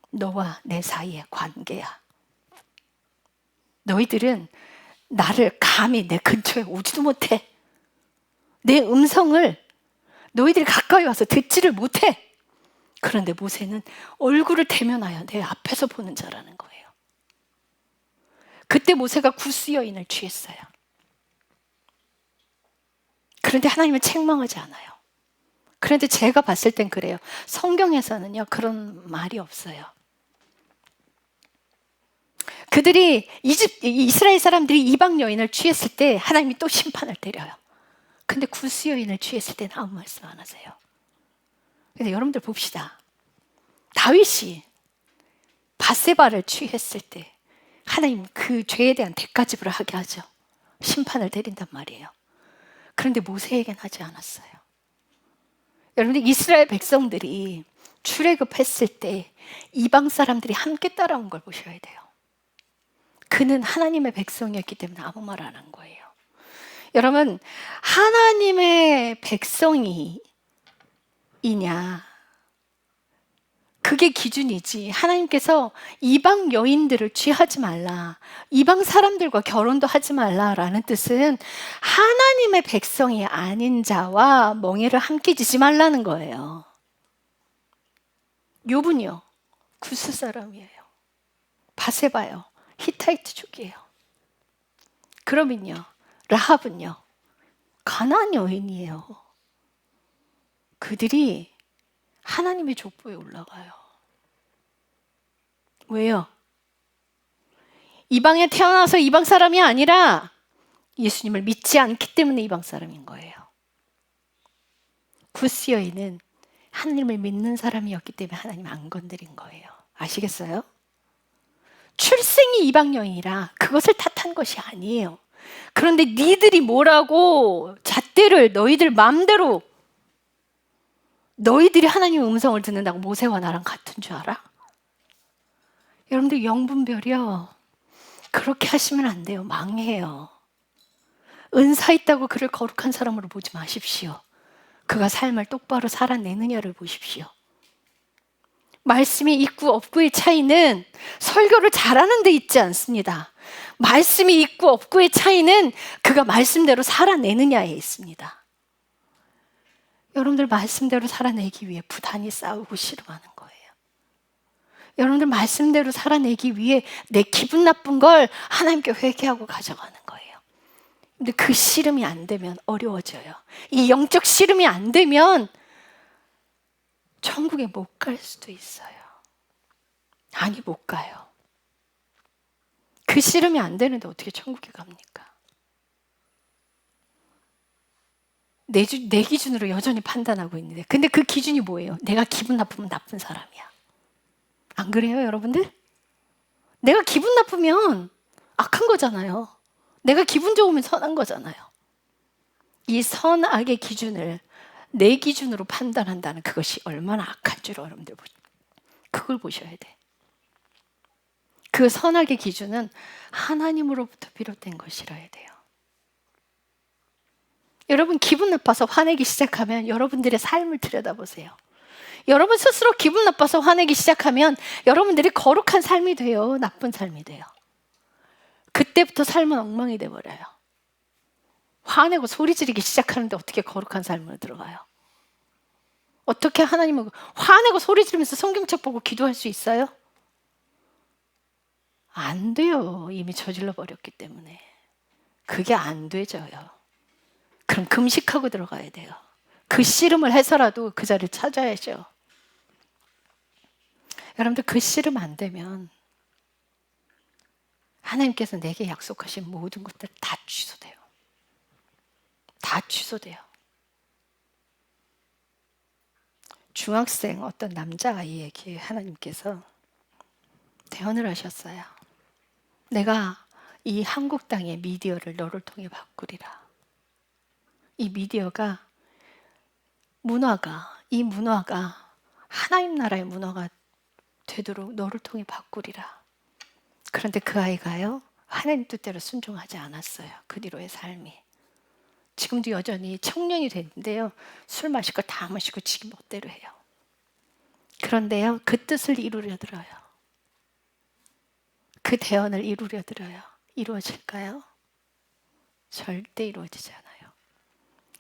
너와 내 사이의 관계야. 너희들은 나를 감히 내 근처에 오지도 못해. 내 음성을 너희들이 가까이 와서 듣지를 못해. 그런데 모세는 얼굴을 대면하여 내 앞에서 보는 자라는 거예요. 그때 모세가 구스 여인을 취했어요. 그런데 하나님은 책망하지 않아요. 그런데 제가 봤을 땐 그래요. 성경에서는요, 그런 말이 없어요. 그들이 이스라엘 사람들이 이방 여인을 취했을 때 하나님이 또 심판을 때려요. 근데 구스 여인을 취했을 때는 아무 말씀 안 하세요. 근데 여러분들 봅시다. 다윗이 밧세바를 취했을 때 하나님 그 죄에 대한 대가집을 하게 하죠. 심판을 때린단 말이에요. 그런데 모세에겐 하지 않았어요. 여러분들 이스라엘 백성들이 출애굽했을 때 이방 사람들이 함께 따라온 걸 보셔야 돼요. 그는 하나님의 백성이었기 때문에 아무 말 안 한 거예요. 여러분, 하나님의 백성이냐, 그게 기준이지. 하나님께서 이방 여인들을 취하지 말라, 이방 사람들과 결혼도 하지 말라라는 뜻은 하나님의 백성이 아닌 자와 멍에를 함께 지지 말라는 거예요. 욥은요, 구스 사람이에요. 밧세바요, 히타이트족이에요. 그러면요, 라합은요, 가나안 여인이에요. 그들이 하나님의 족보에 올라가요. 왜요? 이방에 태어나서 이방 사람이 아니라 예수님을 믿지 않기 때문에 이방 사람인 거예요. 구스 여인은 하나님을 믿는 사람이었기 때문에 하나님 안 건드린 거예요. 아시겠어요? 출생이 이방 여인이라 그것을 탓한 것이 아니에요. 그런데 니들이 뭐라고 잣대를 너희들 마음대로, 너희들이 하나님의 음성을 듣는다고 모세와 나랑 같은 줄 알아? 여러분들 영분별이요, 그렇게 하시면 안 돼요. 망해요. 은사 있다고 그를 거룩한 사람으로 보지 마십시오. 그가 삶을 똑바로 살아내느냐를 보십시오. 말씀이 있고 없고의 차이는 설교를 잘하는 데 있지 않습니다. 말씀이 있고 없고의 차이는 그가 말씀대로 살아내느냐에 있습니다. 여러분들 말씀대로 살아내기 위해 부단히 싸우고 씨름하는 거예요. 여러분들 말씀대로 살아내기 위해 내 기분 나쁜 걸 하나님께 회개하고 가져가는 거예요. 근데 그 씨름이 안 되면 어려워져요. 이 영적 씨름이 안 되면 천국에 못 갈 수도 있어요. 아니, 못 가요. 그 씨름이 안 되는데 어떻게 천국에 갑니까? 내 기준으로 여전히 판단하고 있는데, 근데 그 기준이 뭐예요? 내가 기분 나쁘면 나쁜 사람이야. 안 그래요, 여러분들? 내가 기분 나쁘면 악한 거잖아요. 내가 기분 좋으면 선한 거잖아요. 이 선악의 기준을 내 기준으로 판단한다는 그것이 얼마나 악한 줄 여러분들 그걸 보셔야 돼. 그 선악의 기준은 하나님으로부터 비롯된 것이라야 돼요. 여러분 기분 나빠서 화내기 시작하면 여러분들의 삶을 들여다보세요. 여러분 스스로 기분 나빠서 화내기 시작하면 여러분들이 거룩한 삶이 돼요? 나쁜 삶이 돼요? 그때부터 삶은 엉망이 돼버려요. 화내고 소리 지르기 시작하는데 어떻게 거룩한 삶으로 들어가요? 어떻게 하나님은 화내고 소리 지르면서 성경책 보고 기도할 수 있어요? 안 돼요. 이미 저질러 버렸기 때문에. 그게 안 되져요. 그럼 금식하고 들어가야 돼요. 그 씨름을 해서라도 그 자리를 찾아야죠. 여러분들 그 씨름 안 되면 하나님께서 내게 약속하신 모든 것들 다 취소돼요. 다 취소돼요. 중학생 어떤 남자아이에게 하나님께서 대언을 하셨어요. 내가 이 한국 땅의 미디어를 너를 통해 바꾸리라. 이 미디어가 이 문화가 하나님 나라의 문화가 되도록 너를 통해 바꾸리라. 그런데 그 아이가요, 하나님 뜻대로 순종하지 않았어요. 그 뒤로의 삶이. 지금도 여전히 청년이 됐는데요, 술 마실 거 다 마시고 지금 멋대로 해요. 그런데요, 그 뜻을 이루려 들어요. 그 대언을 이루려 들어요. 이루어질까요? 절대 이루어지지 않아요.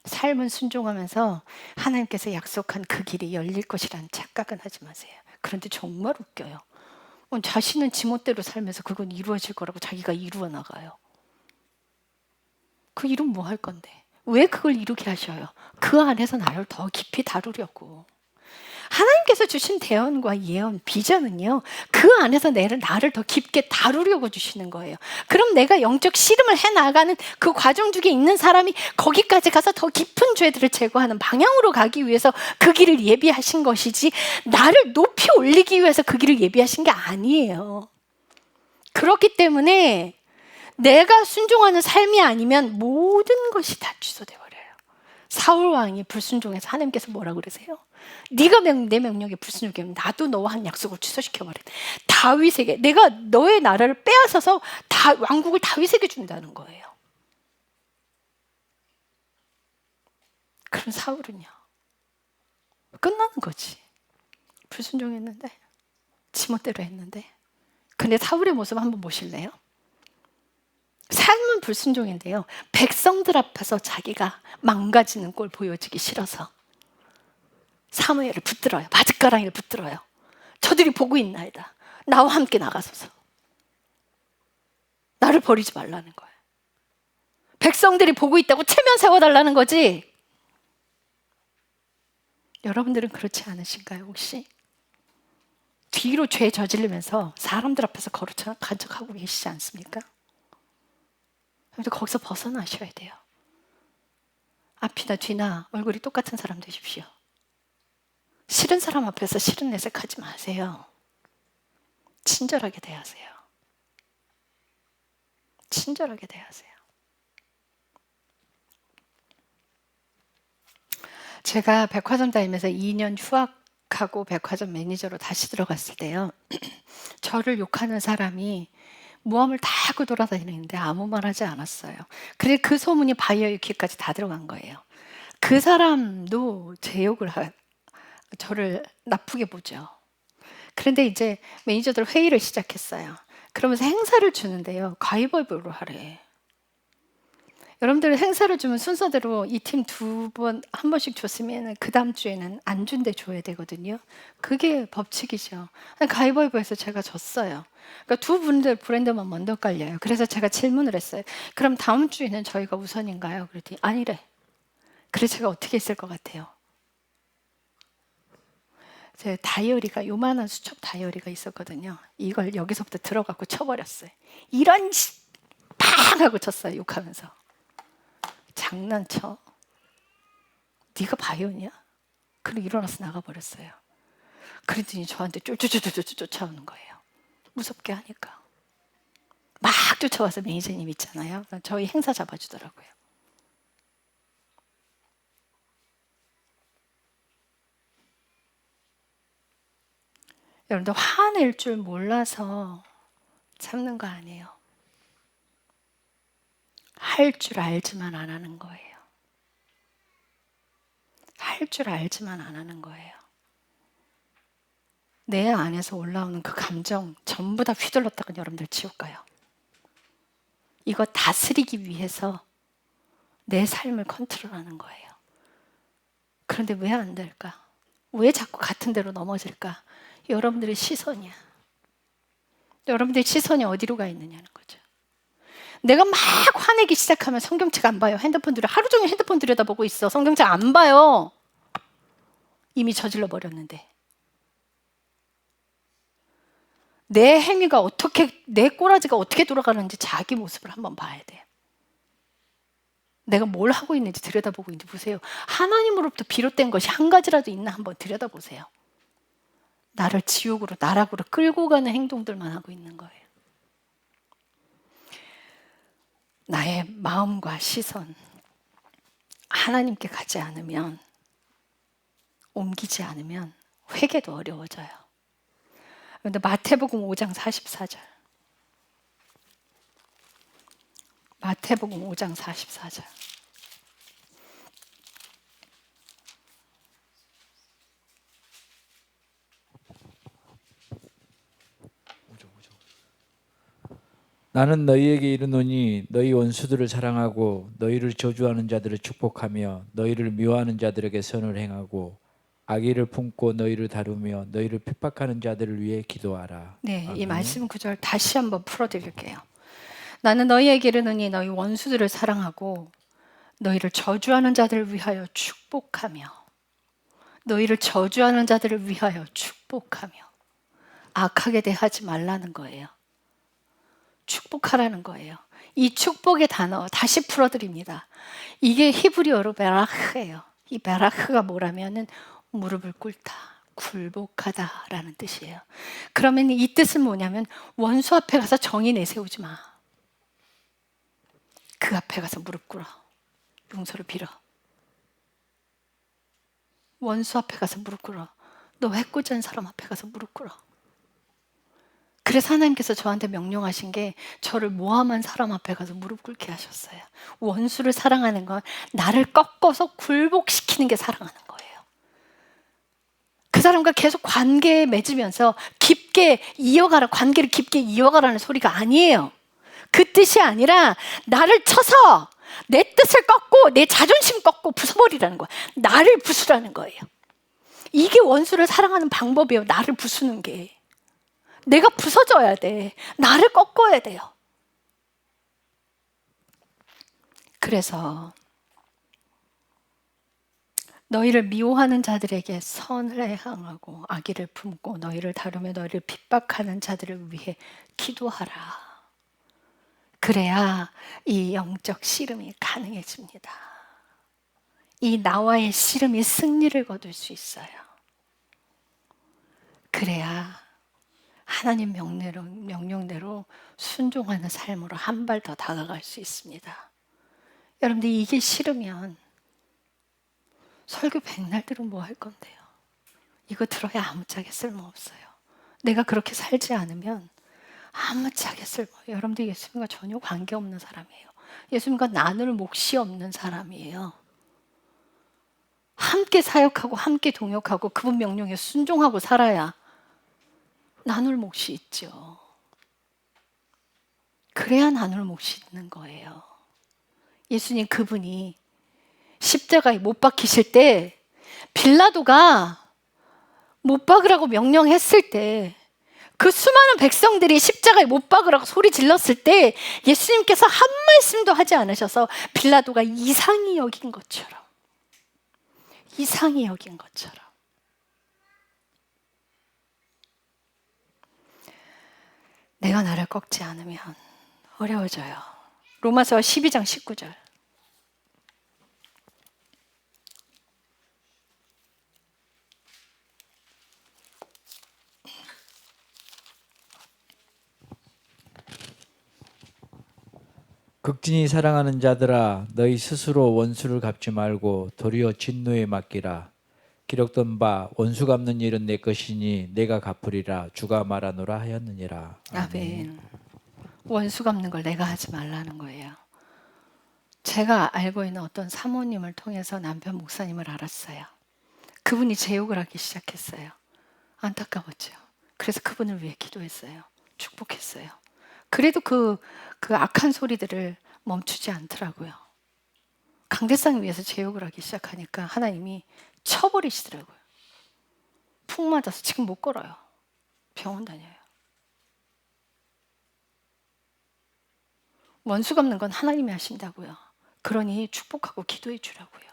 삶은 순종하면서 하나님께서 약속한 그 길이 열릴 것이라는 착각은 하지 마세요. 그런데 정말 웃겨요. 자신은 지멋대로 살면서 그건 이루어질 거라고 자기가 이루어 나가요. 그 일은 뭐 할 건데? 왜 그걸 이루게 하셔요? 그 안에서 나를 더 깊이 다루려고. 하나님께서 주신 대언과 예언, 비전은요, 그 안에서 나를 더 깊게 다루려고 주시는 거예요. 그럼 내가 영적 씨름을 해나가는 그 과정 중에 있는 사람이 거기까지 가서 더 깊은 죄들을 제거하는 방향으로 가기 위해서 그 길을 예비하신 것이지, 나를 높이 올리기 위해서 그 길을 예비하신 게 아니에요. 그렇기 때문에 내가 순종하는 삶이 아니면 모든 것이 다 취소돼 버려요. 사울 왕이 불순종해서 하나님께서 뭐라 그러세요? 네가 내 명령에 불순종하면 나도 너와 한 약속을 취소시켜버려. 다윗에게 내가 너의 나라를 빼앗아서 왕국을 다윗에게 준다는 거예요. 그럼 사울은요, 끝나는 거지. 불순종했는데, 지멋대로 했는데. 근데 사울의 모습 한번 보실래요? 삶은 불순종인데요, 백성들 앞에서 자기가 망가지는 꼴 보여주기 싫어서 사무엘을 붙들어요. 바짓가랑이를 붙들어요. 저들이 보고 있나이다. 나와 함께 나가소서. 나를 버리지 말라는 거예요. 백성들이 보고 있다고 체면 세워달라는 거지. 여러분들은 그렇지 않으신가요, 혹시? 뒤로 죄 저지르면서 사람들 앞에서 거룩한 척하고 계시지 않습니까? 그런데 거기서 벗어나셔야 돼요. 앞이나 뒤나 얼굴이 똑같은 사람 되십시오. 싫은 사람 앞에서 싫은 내색하지 마세요. 친절하게 대하세요. 친절하게 대하세요. 제가 백화점 다니면서 2년 휴학하고 백화점 매니저로 다시 들어갔을 때요, 저를 욕하는 사람이 모함을 다 하고 돌아다니는데 아무 말 하지 않았어요. 그래서 그 소문이 바이어의 귀까지 다 들어간 거예요. 그 사람도 제 욕을 저를 나쁘게 보죠. 그런데 이제 매니저들 회의를 시작했어요. 그러면서 행사를 주는데요. 가위바위보로 하래. 여러분들 행사를 주면 순서대로 이 팀 한 번씩 줬으면 그 다음 주에는 안 준대 줘야 되거든요. 그게 법칙이죠. 가위바위보에서 제가 졌어요. 그러니까 두 분들 브랜드만 먼저 깔려요. 그래서 제가 질문을 했어요. 그럼 다음 주에는 저희가 우선인가요? 그랬더니 아니래. 그래서 제가 어떻게 했을 것 같아요? 제 다이어리가 요만한 수첩 다이어리가 있었거든요. 이걸 여기서부터 들어갖고 쳐버렸어요. 이런 팍 하고 쳤어요. 욕하면서. 장난쳐? 네가 바이오니야? 그리고 일어나서 나가버렸어요. 그랬더니 저한테 쫓아오는 거예요. 무섭게 하니까. 막 쫓아와서 매니저님 있잖아요. 저희 행사 잡아주더라고요. 여러분들 화낼 줄 몰라서 참는 거 아니에요. 할 줄 알지만 안 하는 거예요. 할 줄 알지만 안 하는 거예요. 내 안에서 올라오는 그 감정 전부 다 휘둘렀다가 여러분들 지옥 가요. 이거 다스리기 위해서 내 삶을 컨트롤하는 거예요. 그런데 왜 안 될까? 왜 자꾸 같은 데로 넘어질까? 여러분들의 시선이야. 여러분들의 시선이 어디로 가 있느냐는 거죠. 내가 막 화내기 시작하면 성경책 안 봐요. 하루 종일 핸드폰 들여다보고 있어. 성경책 안 봐요. 이미 저질러 버렸는데. 내 행위가 어떻게, 내 꼬라지가 어떻게 돌아가는지 자기 모습을 한번 봐야 돼요. 내가 뭘 하고 있는지 들여다보고 있는지 보세요. 하나님으로부터 비롯된 것이 한 가지라도 있나 한번 들여다보세요. 나를 지옥으로, 나락으로 끌고 가는 행동들만 하고 있는 거예요. 나의 마음과 시선, 하나님께 가지 않으면, 옮기지 않으면 회개도 어려워져요. 그런데 마태복음 5장 44절. 마태복음 5장 44절. 나는 너희에게 이르노니 너희 원수들을 사랑하고 너희를 저주하는 자들을 축복하며 너희를 미워하는 자들에게 선을 행하고 악의를 품고 너희를 다루며 너희를 핍박하는 자들을 위해 기도하라. 네, 이 아멘. 말씀 구절 다시 한번 풀어드릴게요. 나는 너희에게 이르노니 너희 원수들을 사랑하고 너희를 저주하는 자들을 위하여 축복하며 너희를 저주하는 자들을 위하여 축복하며 악하게 대하지 말라는 거예요. 축복하라는 거예요. 이 축복의 단어 다시 풀어드립니다. 이게 히브리어로 베라흐예요. 이 베라흐가 뭐라면은 무릎을 꿇다, 굴복하다라는 뜻이에요. 그러면 이 뜻은 뭐냐면 원수 앞에 가서 정의 내세우지 마. 그 앞에 가서 무릎 꿇어. 용서를 빌어. 원수 앞에 가서 무릎 꿇어. 너 해코지한 사람 앞에 가서 무릎 꿇어. 그래서 하나님께서 저한테 명령하신 게 저를 모함한 사람 앞에 가서 무릎 꿇게 하셨어요. 원수를 사랑하는 건 나를 꺾어서 굴복시키는 게 사랑하는 거예요. 그 사람과 계속 관계에 맺으면서 깊게 이어가라, 관계를 깊게 이어가라는 소리가 아니에요. 그 뜻이 아니라 나를 쳐서 내 뜻을 꺾고 내 자존심 꺾고 부숴버리라는 거예요. 나를 부수라는 거예요. 이게 원수를 사랑하는 방법이에요. 나를 부수는 게. 내가 부서져야 돼. 나를 꺾어야 돼요. 그래서 너희를 미워하는 자들에게 선을 행하고 악의를 품고 너희를 다루며 너희를 핍박하는 자들을 위해 기도하라. 그래야 이 영적 씨름이 가능해집니다. 이 나와의 씨름이 승리를 거둘 수 있어요. 그래야 하나님 명령대로 순종하는 삶으로 한 발 더 다가갈 수 있습니다. 여러분들 이게 싫으면 설교 백날 들으면 뭐 할 건데요? 이거 들어야 아무짝에 쓸모없어요. 내가 그렇게 살지 않으면 아무짝에 여러분들 예수님과 전혀 관계없는 사람이에요. 예수님과 나눌 몫이 없는 사람이에요. 함께 사역하고 함께 동역하고 그분 명령에 순종하고 살아야 나눌 몫이 있죠. 그래야 나눌 모시는 거예요. 예수님 그분이 십자가에 못 박히실 때 빌라도가 못 박으라고 명령했을 때 그 수많은 백성들이 십자가에 못 박으라고 소리 질렀을 때 예수님께서 한 말씀도 하지 않으셔서 빌라도가 이상히 여긴 것처럼 내가 나를 꺾지 않으면 어려워져요. 로마서 12장 19절. 극진히 사랑하는 자들아 너희 스스로 원수를 갚지 말고 도리어 진노에 맡기라. 기록된 바 원수 갚는 일은 내 것이니 내가 갚으리라 주가 말하노라 하였느니라. 아멘. 원수 갚는 걸 내가 하지 말라는 거예요. 제가 알고 있는 어떤 사모님을 통해서 남편 목사님을 알았어요. 그분이 제욕을 하기 시작했어요. 안타까웠죠. 그래서 그분을 위해 기도했어요. 축복했어요. 그래도 그 악한 소리들을 멈추지 않더라고요. 강대상 위에서 제욕을 하기 시작하니까 하나님이 쳐버리시더라고요. 푹 맞아서 지금 못 걸어요. 병원 다녀요. 원수 갚는 건 하나님이 하신다고요. 그러니 축복하고 기도해 주라고요.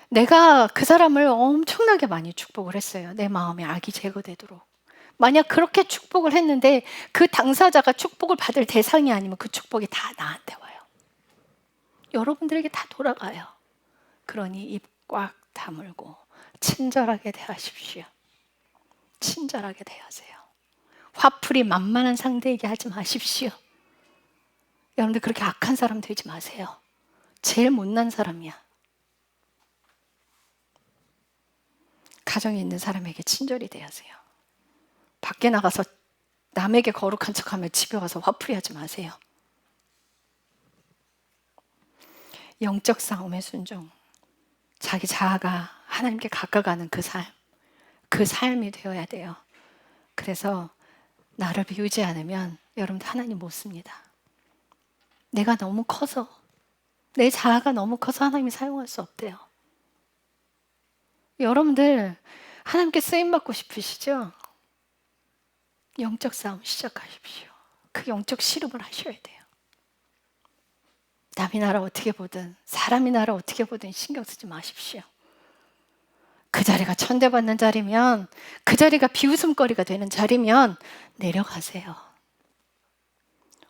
내가 그 사람을 엄청나게 많이 축복을 했어요. 내 마음에 악이 제거되도록. 만약 그렇게 축복을 했는데 그 당사자가 축복을 받을 대상이 아니면 그 축복이 다 나한테 와요. 여러분들에게 다 돌아가요. 그러니 입 꽉 다물고 친절하게 대하십시오. 친절하게 대하세요. 화풀이 만만한 상대에게 하지 마십시오. 여러분들 그렇게 악한 사람 되지 마세요. 제일 못난 사람이야. 가정에 있는 사람에게 친절히 대하세요. 밖에 나가서 남에게 거룩한 척하며 집에 와서 화풀이 하지 마세요. 영적 싸움의 순종, 자기 자아가 하나님께 가까워가는 그 삶이 되어야 돼요. 그래서 나를 비우지 않으면 여러분들 하나님 못 씁니다. 내가 너무 커서, 내 자아가 너무 커서 하나님이 사용할 수 없대요. 여러분들 하나님께 쓰임받고 싶으시죠? 영적 싸움 시작하십시오. 그 영적 씨름을 하셔야 돼요. 남이 나를 어떻게 보든 사람이 나를 어떻게 보든 신경 쓰지 마십시오. 그 자리가 천대받는 자리면, 그 자리가 비웃음거리가 되는 자리면 내려가세요.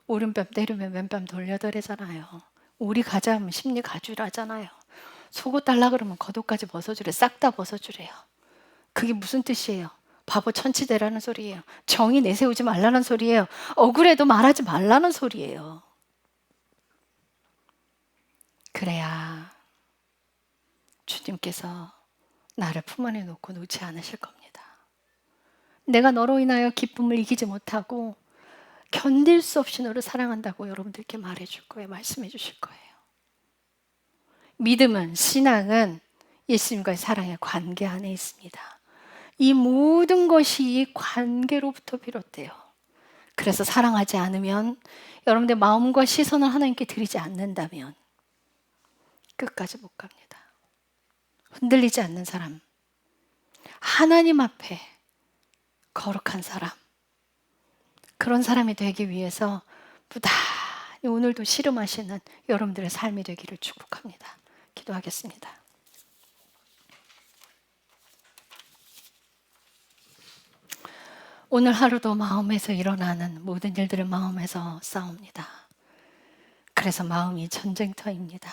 오른뺨 때리면 왼뺨 돌려드리잖아요. 오리 가자 하면 심리 가주라잖아요. 속옷 달라 그러면 겉옷까지 벗어주래. 싹 다 벗어주래요. 그게 무슨 뜻이에요? 바보 천치대라는 소리예요. 정의 내세우지 말라는 소리예요. 억울해도 말하지 말라는 소리예요. 그래야 주님께서 나를 품 안에 놓고 놓지 않으실 겁니다. 내가 너로 인하여 기쁨을 이기지 못하고 견딜 수 없이 너를 사랑한다고 여러분들께 말해줄 거예요. 말씀해 주실 거예요. 믿음은, 신앙은 예수님과의 사랑의 관계 안에 있습니다. 이 모든 것이 이 관계로부터 비롯돼요. 그래서 사랑하지 않으면, 여러분들 마음과 시선을 하나님께 드리지 않는다면 끝까지 못 갑니다. 흔들리지 않는 사람, 하나님 앞에 거룩한 사람, 그런 사람이 되기 위해서 부단히 오늘도 씨름하시는 여러분들의 삶이 되기를 축복합니다. 기도하겠습니다. 오늘 하루도 마음에서 일어나는 모든 일들을 마음에서 싸웁니다. 그래서 마음이 전쟁터입니다.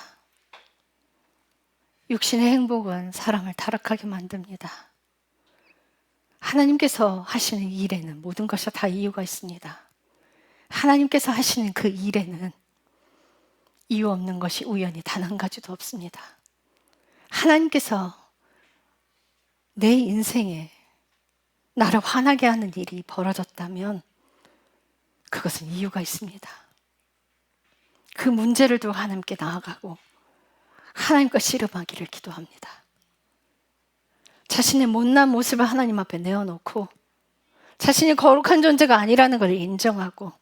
육신의 행복은 사람을 타락하게 만듭니다. 하나님께서 하시는 일에는 모든 것이 다 이유가 있습니다. 하나님께서 하시는 그 일에는 이유 없는 것이 우연히 단 한 가지도 없습니다. 하나님께서 내 인생에 나를 화나게 하는 일이 벌어졌다면 그것은 이유가 있습니다. 그 문제를 두고 하나님께 나아가고 하나님과 씨름하기를 기도합니다. 자신의 못난 모습을 하나님 앞에 내어놓고 자신이 거룩한 존재가 아니라는 걸 인정하고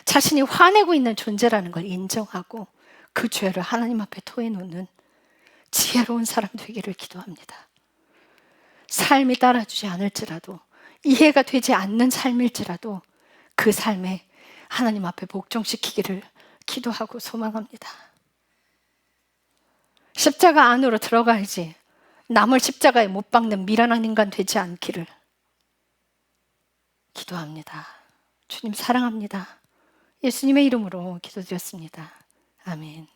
자신이 화내고 있는 존재라는 걸 인정하고 그 죄를 하나님 앞에 토해놓는 지혜로운 사람 되기를 기도합니다. 삶이 따라주지 않을지라도 이해가 되지 않는 삶일지라도 그 삶에 하나님 앞에 복종시키기를 기도하고 소망합니다. 십자가 안으로 들어가야지 남을 십자가에 못 박는 미련한 인간 되지 않기를 기도합니다. 주님 사랑합니다. 예수님의 이름으로 기도드렸습니다. 아멘.